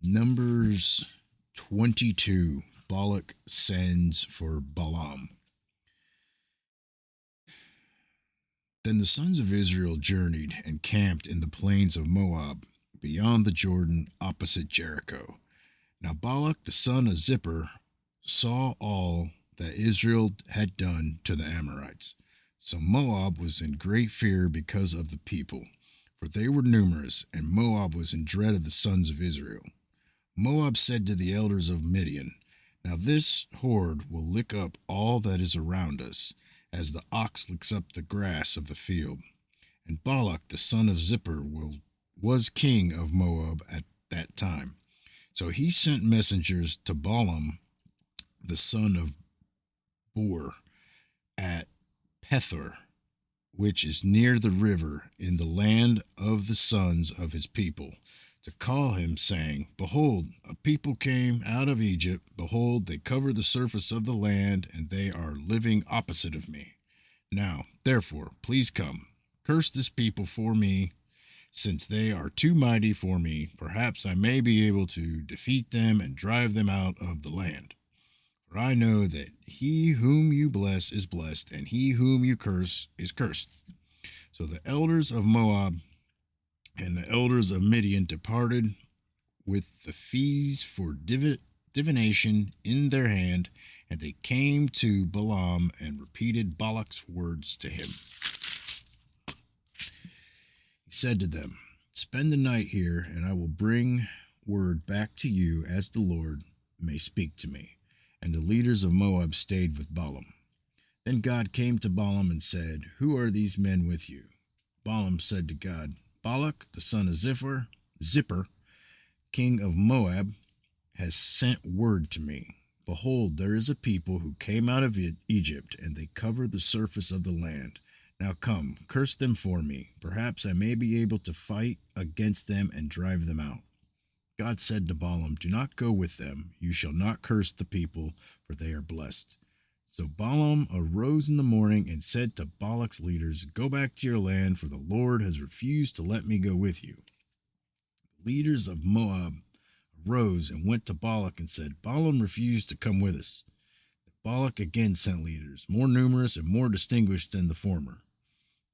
Numbers 22. Balak sends for Balaam. Then the sons of Israel journeyed and camped in the plains of Moab, beyond the Jordan, opposite Jericho. Now Balak the son of Zippor saw all that Israel had done to the Amorites. So Moab was in great fear because of the people, for they were numerous, and Moab was in dread of the sons of Israel. Moab said to the elders of Midian, "Now this horde will lick up all that is around us, as the ox licks up the grass of the field." And Balak the son of Zippor was king of Moab at that time. So he sent messengers to Balaam the son of Beor at Pethor, which is near the river in the land of the sons of his people, to call him, saying, "Behold, a people came out of Egypt. Behold, they cover the surface of the land, and they are living opposite of me. Now, therefore, please come, curse this people for me, since they are too mighty for me. Perhaps I may be able to defeat them and drive them out of the land. For I know that he whom you bless is blessed, and he whom you curse is cursed." So the elders of Moab and the elders of Midian departed with the fees for divination in their hand, and they came to Balaam and repeated Balak's words to him. He said to them, "Spend the night here, and I will bring word back to you as the Lord may speak to me." And the leaders of Moab stayed with Balaam. Then God came to Balaam and said, "Who are these men with you?" Balaam said to God, "Balak, the son of Zippor, king of Moab, has sent word to me. Behold, there is a people who came out of Egypt, and they cover the surface of the land. Now come, curse them for me. Perhaps I may be able to fight against them and drive them out." God said to Balaam, "Do not go with them. You shall not curse the people, for they are blessed." So Balaam arose in the morning and said to Balak's leaders, "Go back to your land, for the Lord has refused to let me go with you." The leaders of Moab arose and went to Balak and said, "Balaam refused to come with us." Balak again sent leaders, more numerous and more distinguished than the former.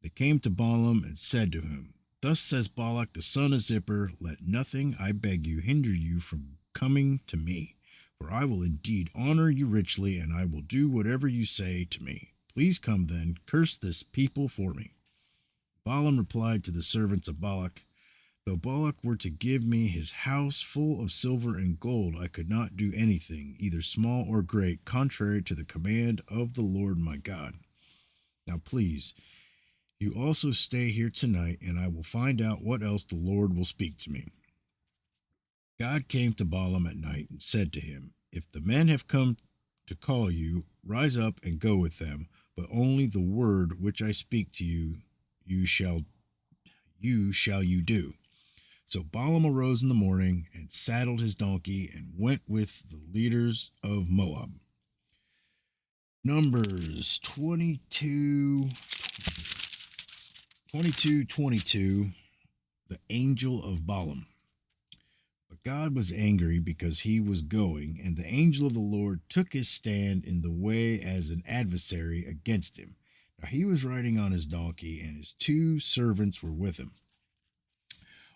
They came to Balaam and said to him, "Thus says Balak the son of Zippor, let nothing, I beg you, hinder you from coming to me, for I will indeed honor you richly, and I will do whatever you say to me. Please come then, curse this people for me." Balaam replied to the servants of Balak, "Though Balak were to give me his house full of silver and gold, I could not do anything, either small or great, contrary to the command of the Lord my God. Now please, you also stay here tonight, and I will find out what else the Lord will speak to me." God came to Balaam at night and said to him, "If the men have come to call you, rise up and go with them, but only the word which I speak to you, you do." So Balaam arose in the morning and saddled his donkey and went with the leaders of Moab. Numbers 22, the angel of Balaam. But God was angry because he was going, and the angel of the Lord took his stand in the way as an adversary against him. Now he was riding on his donkey, and his two servants were with him.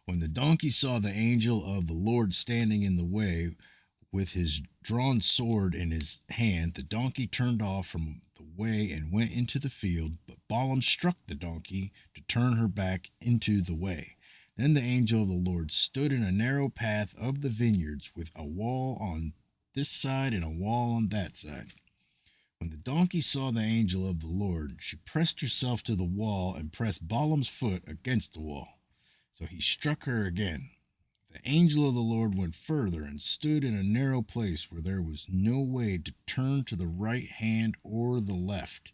When the donkey saw the angel of the Lord standing in the way with his drawn sword in his hand, the donkey turned off from the way and went into the field. But Balaam struck the donkey to turn her back into the way. Then the angel of the Lord stood in a narrow path of the vineyards, with a wall on this side and a wall on that side. When the donkey saw the angel of the Lord, she pressed herself to the wall and pressed Balaam's foot against the wall. So he struck her again. The angel of the Lord went further and stood in a narrow place where there was no way to turn to the right hand or the left.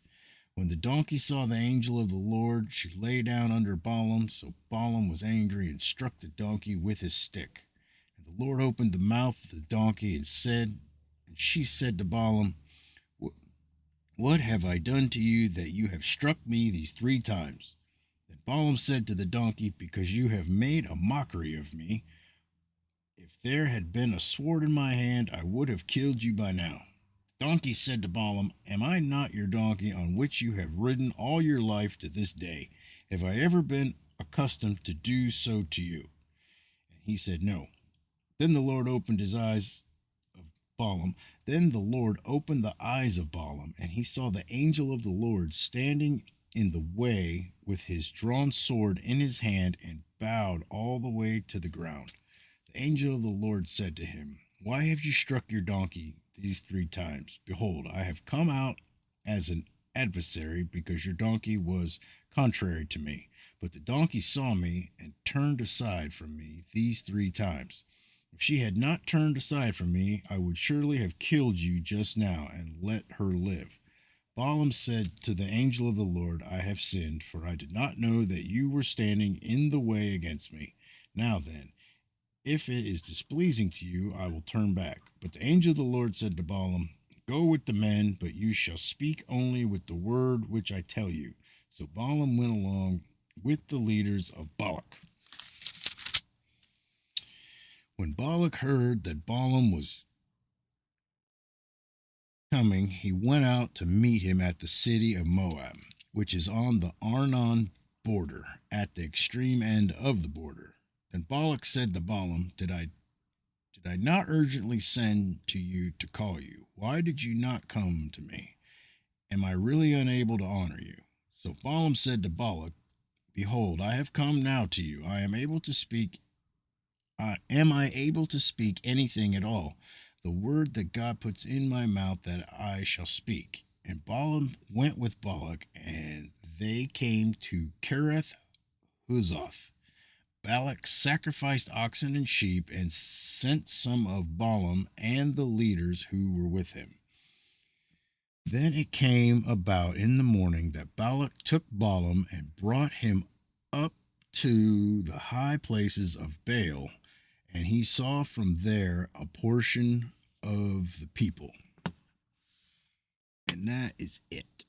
When the donkey saw the angel of the Lord, she lay down under Balaam. So Balaam was angry and struck the donkey with his stick. And the Lord opened the mouth of the donkey and she said to Balaam, "What have I done to you that you have struck me these 3 times?" Then Balaam said to the donkey, "Because you have made a mockery of me, If there had been a sword in my hand, I would have killed you by now. The donkey said to Balaam, Am I not your donkey on which you have ridden all your life to this day? Have I ever been accustomed to do so to you? And he said, No. Then the Lord opened his eyes of Balaam. Then the Lord opened the eyes of Balaam, and he saw the angel of the Lord standing in the way with his drawn sword in his hand, and bowed all the way to the ground. The angel of the Lord said to him, Why have you struck your donkey these 3 times? Behold, I have come out as an adversary, because your donkey was contrary to me. But the donkey saw me and turned aside from me these 3 times. If she had not turned aside from me, I would surely have killed you just now and let her live. Balaam said to the angel of the Lord, I have sinned, for I did not know that you were standing in the way against me. Now then, if it is displeasing to you, I will turn back. But the angel of the Lord said to Balaam, Go with the men, but you shall speak only with the word which I tell you. So Balaam went along with the leaders of Balak. When Balak heard that Balaam was coming, he went out to meet him at the city of Moab, which is on the Arnon border, at the extreme end of the border. Then Balak said to Balaam, Did I not urgently send to you to call you? Why did you not come to me? Am I really unable to honor you? So Balaam said to Balak, Behold, I have come now to you. Am I able to speak anything at all? The word that God puts in my mouth that I shall speak. And Balaam went with Balak, and they came to Kereth Huzoth. Balak sacrificed oxen and sheep and sent some of Balaam and the leaders who were with him. Then it came about in the morning that Balak took Balaam and brought him up to the high places of Baal, and he saw from there a portion of the people. And that is it.